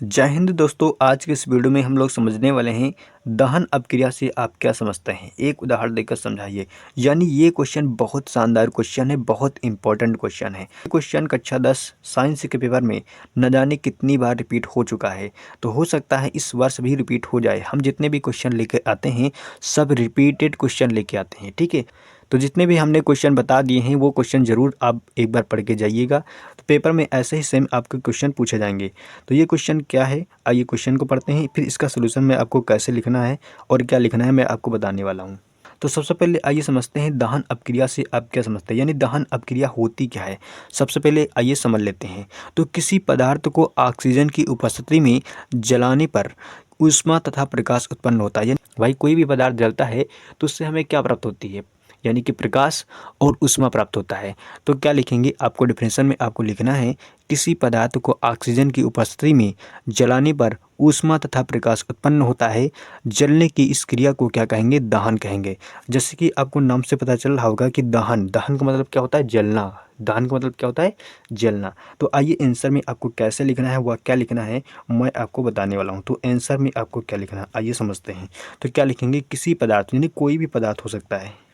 जय हिंद दोस्तों। आज के इस वीडियो में हम लोग समझने वाले हैं दहन अपक्रिया से आप क्या समझते हैं। एक उदाहरण देकर समझाइए। यानी ये क्वेश्चन बहुत शानदार क्वेश्चन है, बहुत इंपॉर्टेंट क्वेश्चन है। क्वेश्चन कक्षा 10 साइंस के पेपर में न जाने कितनी बार रिपीट हो चुका है, तो हो सकता है इस वर्ष भी रिपीट हो जाए। हम जितने भी क्वेश्चन लेकर आते हैं सब रिपीटेड क्वेश्चन लेके आते हैं, ठीक है। तो जितने भी हमने क्वेश्चन बता दिए हैं वो क्वेश्चन ज़रूर आप एक बार पढ़ के जाइएगा। तो पेपर में ऐसे ही सेम आपके क्वेश्चन पूछे जाएंगे। तो ये क्वेश्चन क्या है, आइए क्वेश्चन को पढ़ते हैं, फिर इसका सोल्यूशन में आपको कैसे लिखना है और क्या लिखना है मैं आपको बताने वाला हूँ। तो सबसे पहले आइए समझते हैं दहन अपक्रिया से आप क्या समझते हैं, यानी दहन अपक्रिया होती क्या है। सबसे पहले आइए समझ लेते हैं। तो किसी पदार्थ को ऑक्सीजन की उपस्थिति में जलाने पर ऊष्मा तथा प्रकाश उत्पन्न होता है। यानी भाई कोई भी पदार्थ जलता है तो उससे हमें क्या प्राप्त होती है, यानी कि प्रकाश और ऊष्मा प्राप्त होता है। तो क्या लिखेंगे, आपको डिफिनेशन में आपको लिखना है किसी पदार्थ को ऑक्सीजन की उपस्थिति में जलाने पर ऊष्मा तथा प्रकाश उत्पन्न होता है। जलने की इस क्रिया को क्या कहेंगे, दहन कहेंगे। जैसे कि आपको नाम से पता चल रहा होगा कि दहन दहन का मतलब क्या होता है, जलना। दहन का मतलब क्या होता है, जलना। तो आइए आंसर में आपको कैसे लिखना है, वह क्या लिखना है मैं आपको बताने वाला हूँ। तो आंसर में आपको क्या लिखना है आइए समझते हैं। तो क्या लिखेंगे, किसी पदार्थ, यानी कोई भी पदार्थ हो सकता है,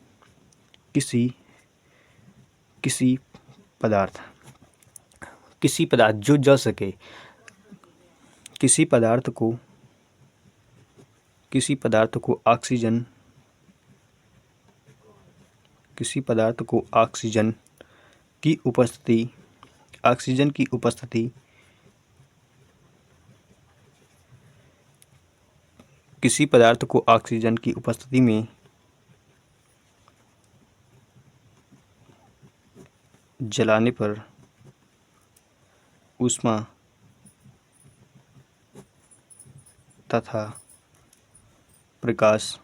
किसी किसी पदार्थ किसी पदार्थ जो जल सके, किसी पदार्थ को ऑक्सीजन की उपस्थिति ऑक्सीजन की उपस्थिति किसी पदार्थ को ऑक्सीजन की उपस्थिति में जलाने पर ऊष्मा तथा प्रकाश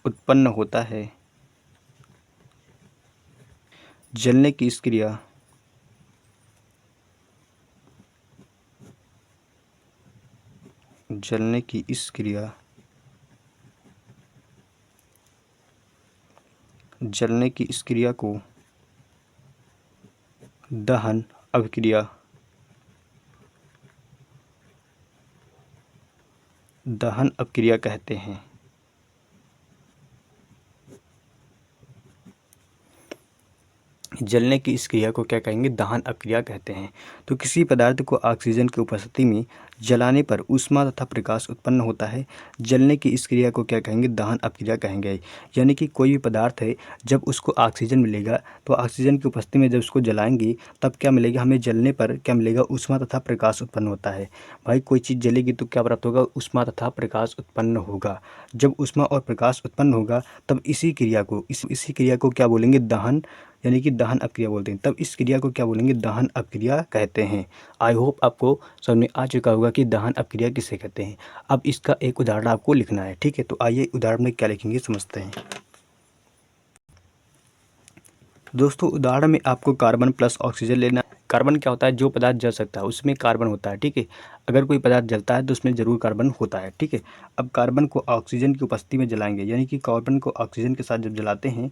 उत्पन्न होता है। जलने की इस क्रिया को दहन अपक्रिया कहते हैं। जलने की इस क्रिया को क्या कहेंगे, दहन अपक्रिया कहते हैं। तो किसी पदार्थ को ऑक्सीजन की उपस्थिति में जलाने पर ऊष्मा तथा प्रकाश उत्पन्न होता है। जलने की इस क्रिया को क्या कहेंगे, दहन अपक्रिया कहेंगे। यानी कि कोई भी पदार्थ है, जब उसको ऑक्सीजन मिलेगा तो ऑक्सीजन की उपस्थिति में जब उसको जलाएंगे तब क्या मिलेगा, हमें जलने पर क्या मिलेगा, ऊष्मा तथा प्रकाश उत्पन्न होता है। भाई कोई चीज़ जलेगी तो क्या प्राप्त होगा, ऊष्मा तथा प्रकाश उत्पन्न होगा। जब ऊष्मा और प्रकाश उत्पन्न होगा तब इसी क्रिया को क्या बोलेंगे, दहन, यानी कि दहन अपक्रिया बोलते हैं। तब इस क्रिया को क्या बोलेंगे, दहन अपक्रिया कहते हैं। आई होप आपको समझ में आ चुका होगा कि दहन अपक्रिया किसे कहते हैं। अब इसका एक उदाहरण आपको लिखना है, ठीक है। तो आइए उदाहरण में क्या लिखेंगे समझते हैं। दोस्तों उदाहरण में आपको कार्बन प्लस ऑक्सीजन लेना। कार्बन क्या होता है, जो पदार्थ जल सकता है उसमें कार्बन होता है, ठीक है। अगर कोई पदार्थ जलता है तो उसमें ज़रूर कार्बन होता है, ठीक है। अब कार्बन को ऑक्सीजन की उपस्थिति में जलाएंगे, यानी कि कार्बन को ऑक्सीजन के साथ जब जलाते हैं,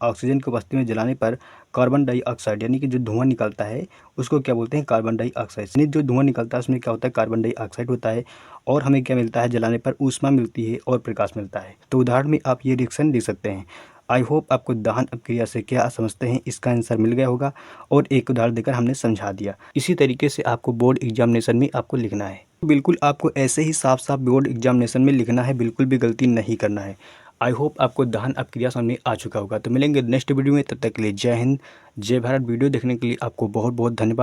ऑक्सीजन की उपस्थिति में जलाने पर कार्बन डाइऑक्साइड, यानी कि जो धुआं निकलता है उसको क्या बोलते हैं, कार्बन डाइऑक्साइड। यानी जो धुआं निकलता है उसमें क्या होता है, कार्बन डाइऑक्साइड होता है। और हमें क्या मिलता है, जलाने पर ऊष्मा मिलती है और प्रकाश मिलता है। तो उदाहरण में आप ये रिएक्शन देख सकते हैं। आई होप आपको दहन अपक्रिया से क्या समझते हैं इसका आंसर मिल गया होगा, और एक उदाहरण देकर हमने समझा दिया। इसी तरीके से आपको बोर्ड एग्जामिनेशन में आपको लिखना है। बिल्कुल आपको ऐसे ही साफ साफ बोर्ड एग्जामिनेशन में लिखना है, बिल्कुल भी गलती नहीं करना है। आई होप आपको दहन अपक्रिया समझ में आ चुका होगा। तो मिलेंगे नेक्स्ट वीडियो में, तब तक के लिए जय हिंद जय भारत। वीडियो देखने के लिए आपको बहुत बहुत धन्यवाद।